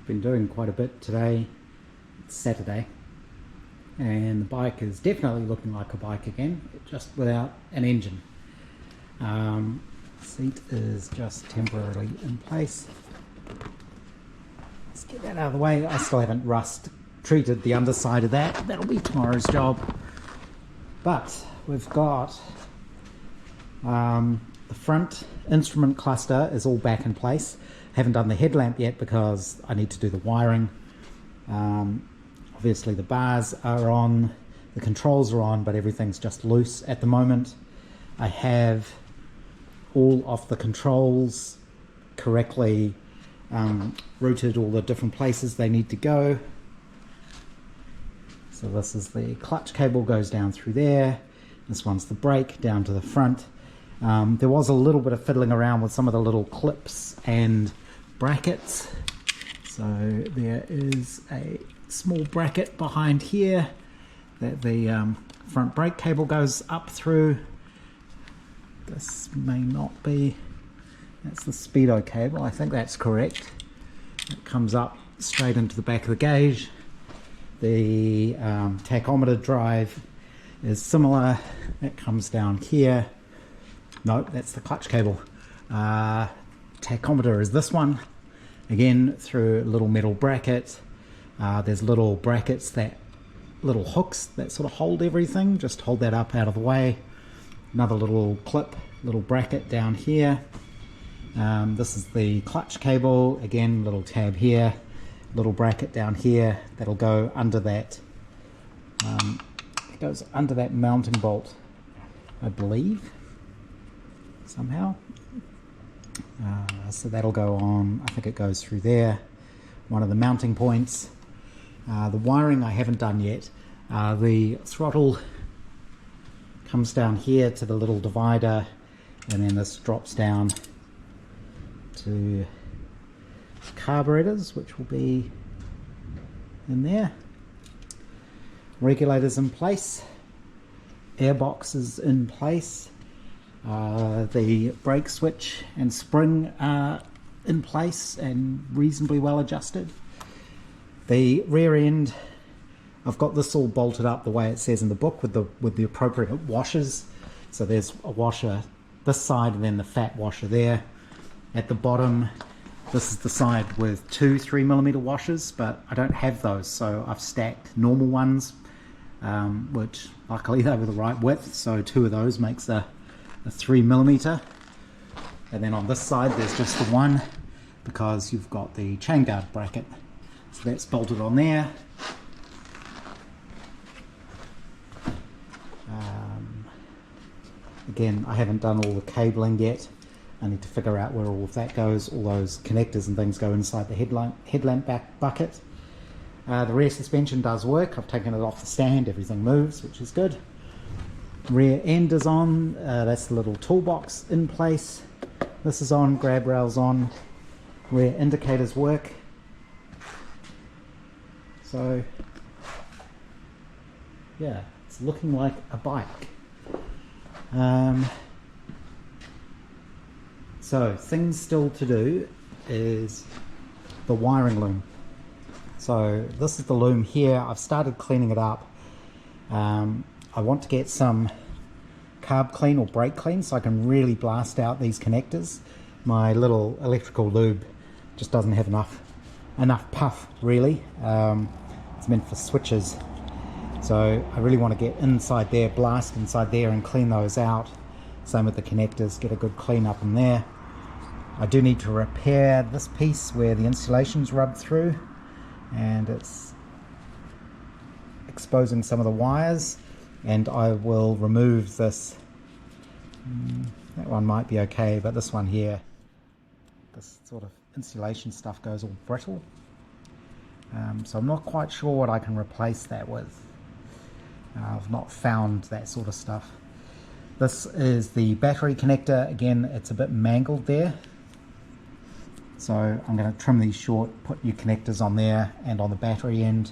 Been doing quite a bit today. It's Saturday and the bike is definitely looking like a bike again, just without an engine. Seat is just temporarily in place. Let's get that out of the way. I still haven't rust treated the underside of that. That'll be tomorrow's job. But we've got the front instrument cluster is all back in place. Haven't done the headlamp yet because I need to do the wiring. Obviously the bars are on, the controls are on, but everything's just loose at the moment. I have all of the controls correctly routed, all the different places they need to go. So this is the clutch cable, goes down through there. This one's the brake down to the front. There was a little bit of fiddling around with some of the little clips and brackets. So there is a small bracket behind here that the front brake cable goes up through. This may not be, that's the speedo cable, I think that's correct. It comes up straight into the back of the gauge. The tachometer drive is similar, it comes down here. No, that's the clutch cable. Tachometer is this one, again through a little metal bracket. There's little brackets, little hooks that sort of hold everything, just hold that up out of the way. Another little clip, little bracket down here. This is the clutch cable, again little tab here, little bracket down here that'll go under that. It goes under that mounting bolt, I believe, somehow. So that'll go on, I think it goes through there, one of the mounting points. The wiring I haven't done yet. The throttle comes down here to the little divider, and then this drops down to carburetors, which will be in there. Regulators in place, airbox is in place. The brake switch and spring are in place and reasonably well adjusted. The rear end, I've got this all bolted up the way it says in the book with the appropriate washers. So there's a washer this side and then the fat washer there. At the bottom, this is the side with two 3mm washers, but I don't have those, so I've stacked normal ones, which luckily they were the right width, so two of those makes a 3mm. And then on this side there's just the one, because you've got the chain guard bracket. So that's bolted on there. Again, I haven't done all the cabling yet. I need to figure out where all of that goes. All those connectors and things go inside the headlamp back bucket. The rear suspension does work. I've taken it off the stand. Everything moves, which is good. Rear end is on. That's the little toolbox in place. This is on. Grab rails on. Rear indicators work. So yeah, it's looking like a bike. So things still to do is the wiring loom. So this is the loom here. I've started cleaning it up. I want to get some carb clean or brake clean so I can really blast out these connectors. My little electrical lube just doesn't have enough puff really. It's meant for switches. So I really want to get inside there, blast inside there and clean those out. Same with the connectors, get a good clean up in there. I do need to repair this piece where the insulation's rubbed through and it's exposing some of the wires, and I will remove this. That one might be okay, but this one here, this sort of insulation stuff goes all brittle. So I'm not quite sure what I can replace that with. I've not found that sort of stuff. This is the battery connector. Again, it's a bit mangled there. So I'm going to trim these short, put new connectors on there and on the battery end.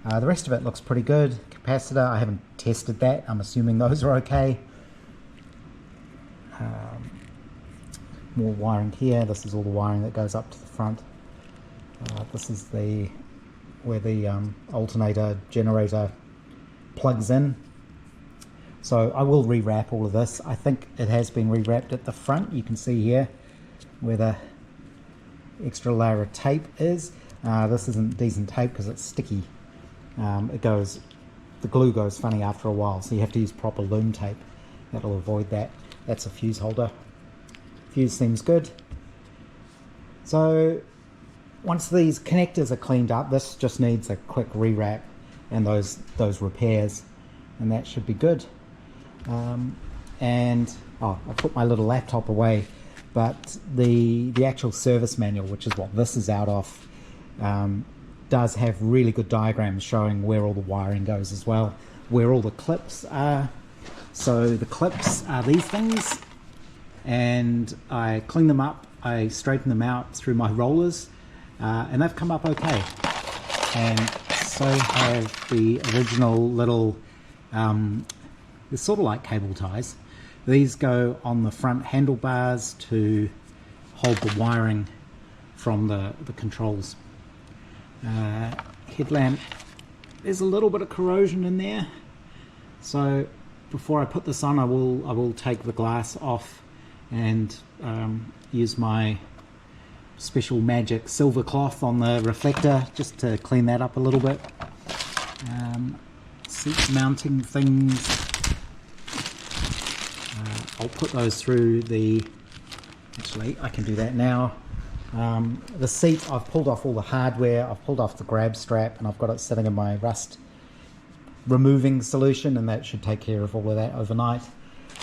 The rest of it looks pretty good. Capacitor, I haven't tested that. I'm assuming those are okay. More wiring here. This is all the wiring that goes up to the front. This is where the alternator generator plugs in. So I will rewrap all of this. I think it has been rewrapped at the front. You can see here where the extra layer of tape is. This isn't decent tape because it's sticky. The glue goes funny after a while, so you have to use proper loom tape. That'll avoid that. That's a fuse holder. Fuse seems good. So once these connectors are cleaned up, this just needs a quick rewrap and those repairs, and that should be good. I put my little laptop away, but the actual service manual, which is what this is out of, does have really good diagrams showing where all the wiring goes as well, where all the clips are. So the clips are these things, and I clean them up, I straighten them out through my rollers, and they've come up okay. And so have the original little, they're sort of like cable ties. These go on the front handlebars to hold the wiring from the controls. Headlamp, there's a little bit of corrosion in there, so before I put this on I will take the glass off and use my special magic silver cloth on the reflector just to clean that up a little bit. Seat mounting things, I'll put those through actually I can do that now. The seat, I've pulled off all the hardware, I've pulled off the grab strap, and I've got it sitting in my rust removing solution, and that should take care of all of that overnight.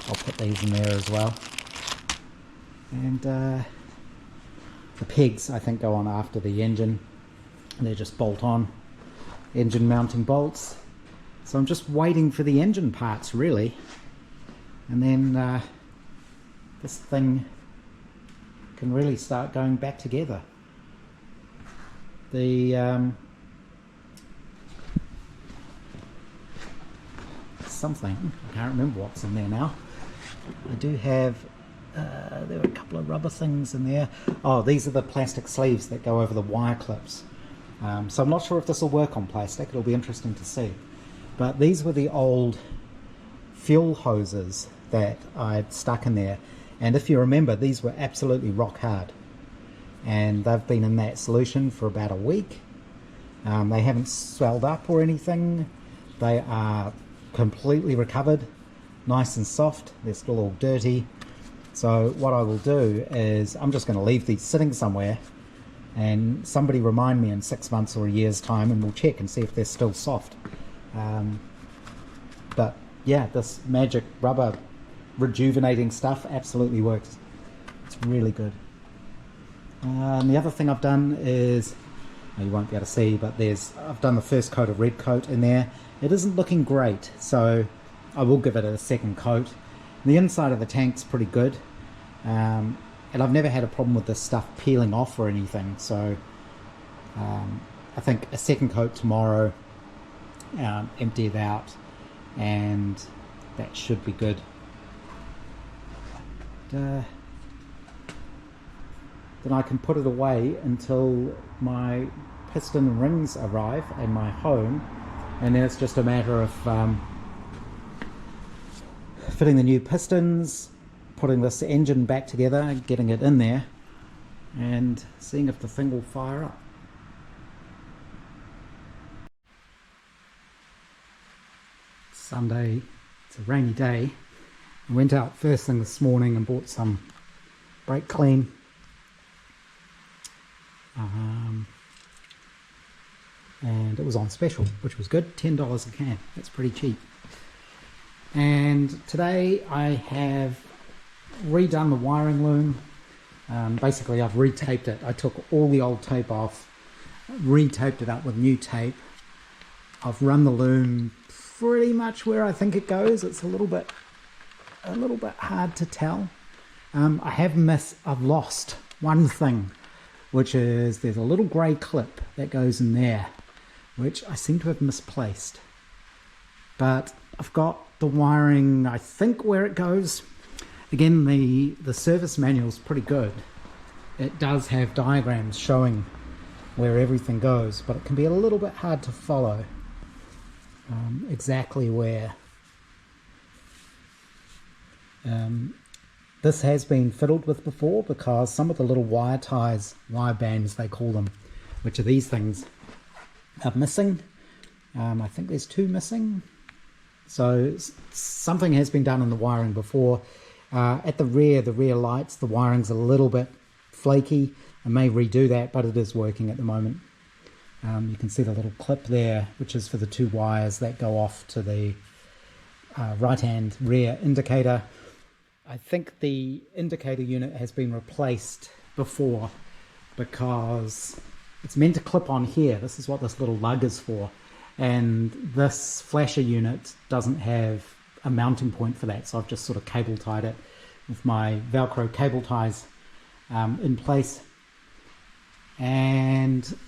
I'll put these in there as well. And the pegs I think go on after the engine, and they're just bolt on engine mounting bolts. So I'm just waiting for the engine parts really, and then this thing can really start going back together. The something, I can't remember what's in there now. I do have there are a couple of rubber things in there. Oh, these are the plastic sleeves that go over the wire clips. So I'm not sure if this will work on plastic. It'll be interesting to see. But these were the old fuel hoses that I'd stuck in there, and if you remember, these were absolutely rock hard, and they've been in that solution for about a week. They haven't swelled up or anything. They are completely recovered, nice and soft. They're still all dirty. So what I will do is I'm just going to leave these sitting somewhere, and somebody remind me in 6 months or a year's time, and we'll check and see if they're still soft. But yeah, this magic rubber rejuvenating stuff absolutely works. It's really good. And the other thing I've done is, you won't be able to see, but I've done the first coat of red coat in there. It isn't looking great, so I will give it a second coat. The inside of the tank's pretty good, and I've never had a problem with this stuff peeling off or anything, so I think a second coat tomorrow, empty it out, and that should be good. Then I can put it away until my piston rings arrive and my home, and then it's just a matter of fitting the new pistons, putting this engine back together, getting it in there, and seeing if the thing will fire up. Sunday, it's a rainy day. I went out first thing this morning and bought some brake clean. And it was on special, which was good, $10 a can. That's pretty cheap. And today I have redone the wiring loom. Basically I've retaped it. I took all the old tape off, retaped it up with new tape. I've run the loom pretty much where I think it goes. It's a little bit hard to tell. I've lost one thing, which is there's a little grey clip that goes in there, which I seem to have misplaced. But I've got the wiring, I think, where it goes. Again, the service manual is pretty good. It does have diagrams showing where everything goes, but it can be a little bit hard to follow exactly where. This has been fiddled with before because some of the little wire ties, wire bands they call them, which are these things, are missing. I think there's 2 missing. So something has been done in the wiring before. At the rear lights, the wiring's a little bit flaky. I may redo that, but it is working at the moment. You can see the little clip there, which is for the 2 wires that go off to the right-hand rear indicator. I think the indicator unit has been replaced before because it's meant to clip on here. This is what this little lug is for. And this flasher unit doesn't have a mounting point for that, so I've just sort of cable tied it with my Velcro cable ties in place. And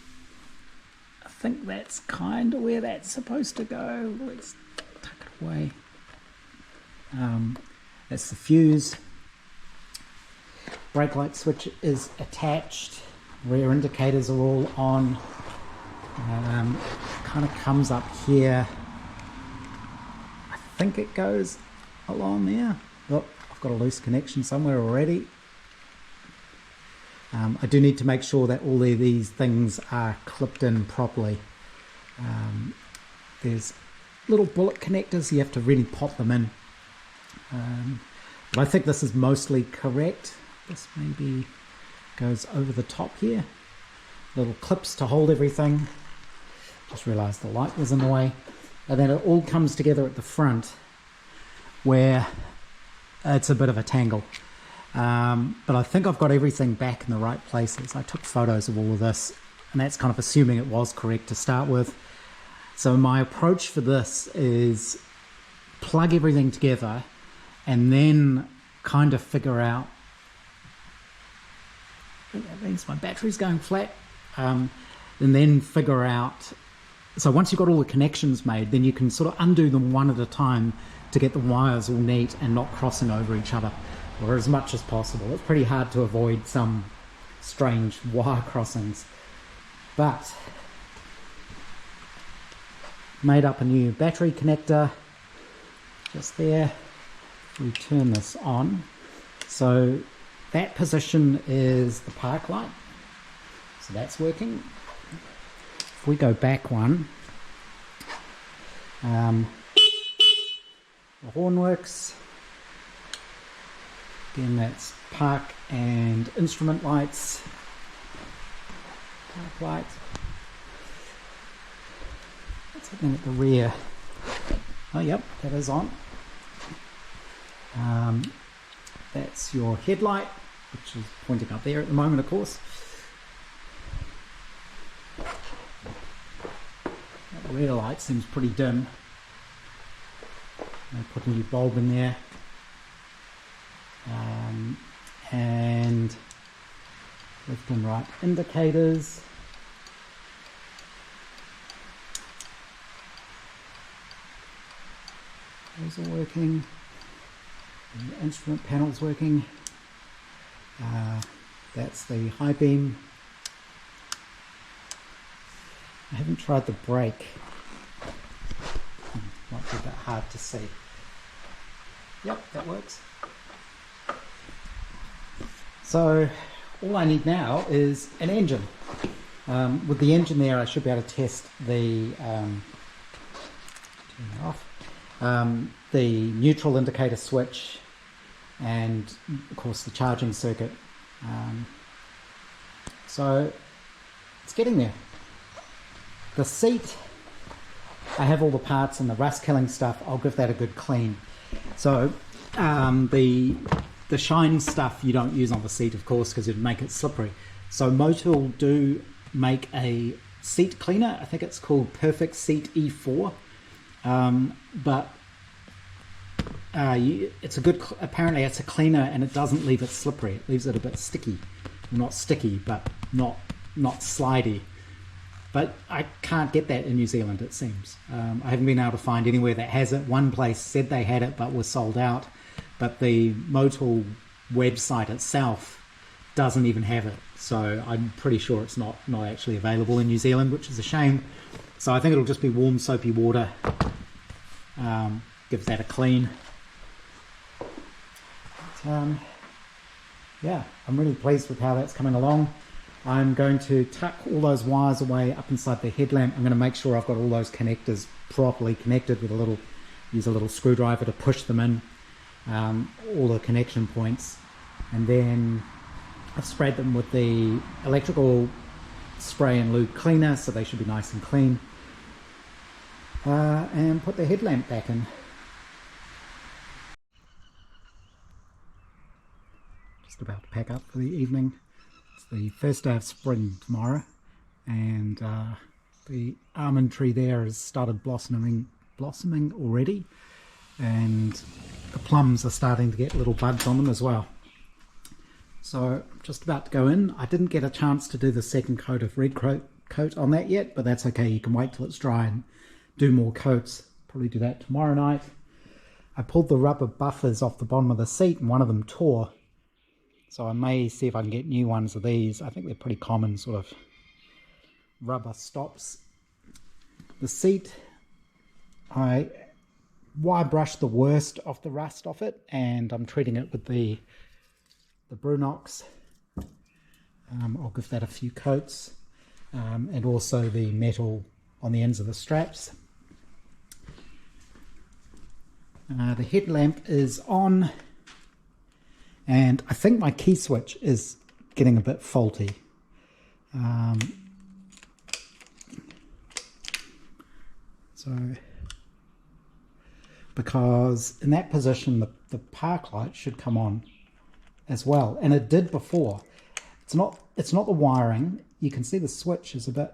I think that's kind of where that's supposed to go. Let's tuck it away. That's the fuse. Brake light switch is attached. Rear indicators are all on. Kind of comes up here. I think it goes along there. Oh, I've got a loose connection somewhere already. I do need to make sure that all of these things are clipped in properly. There's little bullet connectors, you have to really pop them in. But I think this is mostly correct. This maybe goes over the top here. Little clips to hold everything. Just realised the light was in the way. And then it all comes together at the front where it's a bit of a tangle. But I think I've got everything back in the right places. I took photos of all of this, and that's kind of assuming it was correct to start with. So my approach for this is plug everything together and then kind of figure out, that means my battery's going flat, and then figure out, so once you've got all the connections made, then you can sort of undo them one at a time to get the wires all neat and not crossing over each other, or as much as possible. It's pretty hard to avoid some strange wire crossings, but made up a new battery connector just there. We turn this on, so that position is the park light, so that's working. If we go back one, the horn works. Again, that's park and instrument lights. Park light. What's happening at the rear? Oh, yep, that is on. That's your headlight, which is pointing up there at the moment, of course. That rear light seems pretty dim. I'll put a new bulb in there. And left and right indicators. Those are working. The instrument panel's working. That's the high beam. I haven't tried the brake. Might be a bit hard to see. Yep, that works. So all I need now is an engine. With the engine there, I should be able to test the turn it off. The neutral indicator switch, and of course the charging circuit. So it's getting there. The seat, I have all the parts and the rust killing stuff. I'll give that a good clean. So the shine stuff you don't use on the seat, of course, because it'd make it slippery. So Motul do make a seat cleaner. I think it's called Perfect Seat E4. But it's a good, apparently it's a cleaner and it doesn't leave it slippery. It leaves it a bit sticky. Not sticky, but not slidey. But I can't get that in New Zealand, it seems. I haven't been able to find anywhere that has it. One place said they had it but was sold out. But the Motul website itself doesn't even have it, so I'm pretty sure it's not actually available in New Zealand, which is a shame. So I think it'll just be warm soapy water. Give that a clean. But, yeah, I'm really pleased with how that's coming along. I'm going to tuck all those wires away up inside the headlamp. I'm going to make sure I've got all those connectors properly connected with use a little screwdriver to push them in, all the connection points, and then I've sprayed them with the electrical spray and lube cleaner, so they should be nice and clean, and put the headlamp back in. Just about to pack up for the evening. It's the first day of spring tomorrow, and the almond tree there has started blossoming already, and the plums are starting to get little buds on them as well. So I'm just about to go in. I didn't get a chance to do the second coat of red coat on that yet, but that's okay. You can wait till it's dry and do more coats. Probably do that tomorrow night. I pulled the rubber buffers off the bottom of the seat and one of them tore. So I may see if I can get new ones of these. I think they're pretty common sort of rubber stops. The seat, I wire brushed the worst of the rust off it, and I'm treating it with the Brunox. I'll give that a few coats, and also the metal on the ends of the straps. The headlamp is on, and I think my key switch is getting a bit faulty. Because in that position the park light should come on as well, and it did before. It's not the wiring. You can see the switch is a bit,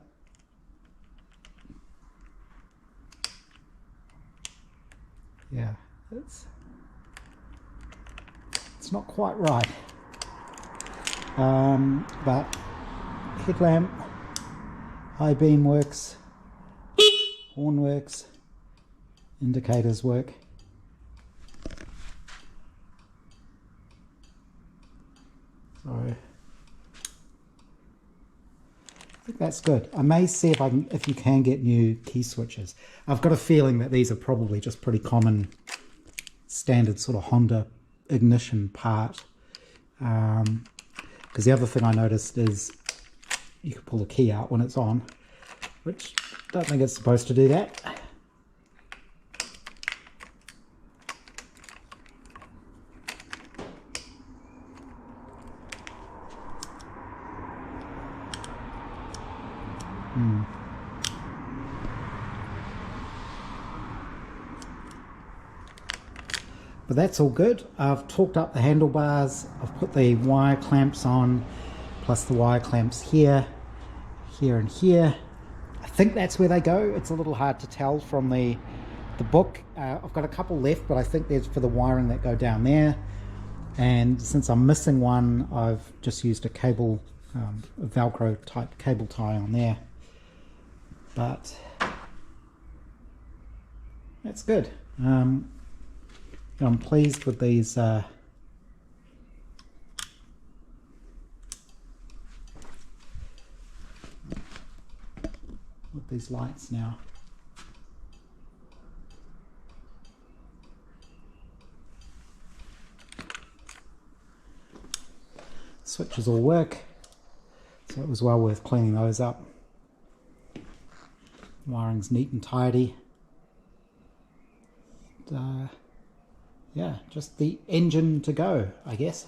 yeah, it's not quite right. But headlamp, high beam works, horn works, indicators work. So I think that's good. I may see if you can get new key switches. I've got a feeling that these are probably just pretty common standard sort of Honda ignition part. Because the other thing I noticed is you can pull the key out when it's on, which I don't think it's supposed to do that. But that's all good. I've torqued up the handlebars. I've put the wire clamps on, plus the wire clamps here, here and here. I think that's where they go. It's a little hard to tell from the book. I've got a couple left, but I think there's for the wiring that go down there. And since I'm missing one, I've just used a cable, a Velcro type cable tie on there. But that's good. I'm pleased with these with these lights now. Switches all work, so it was well worth cleaning those up. Wiring's neat and tidy. And, yeah, just the engine to go, I guess.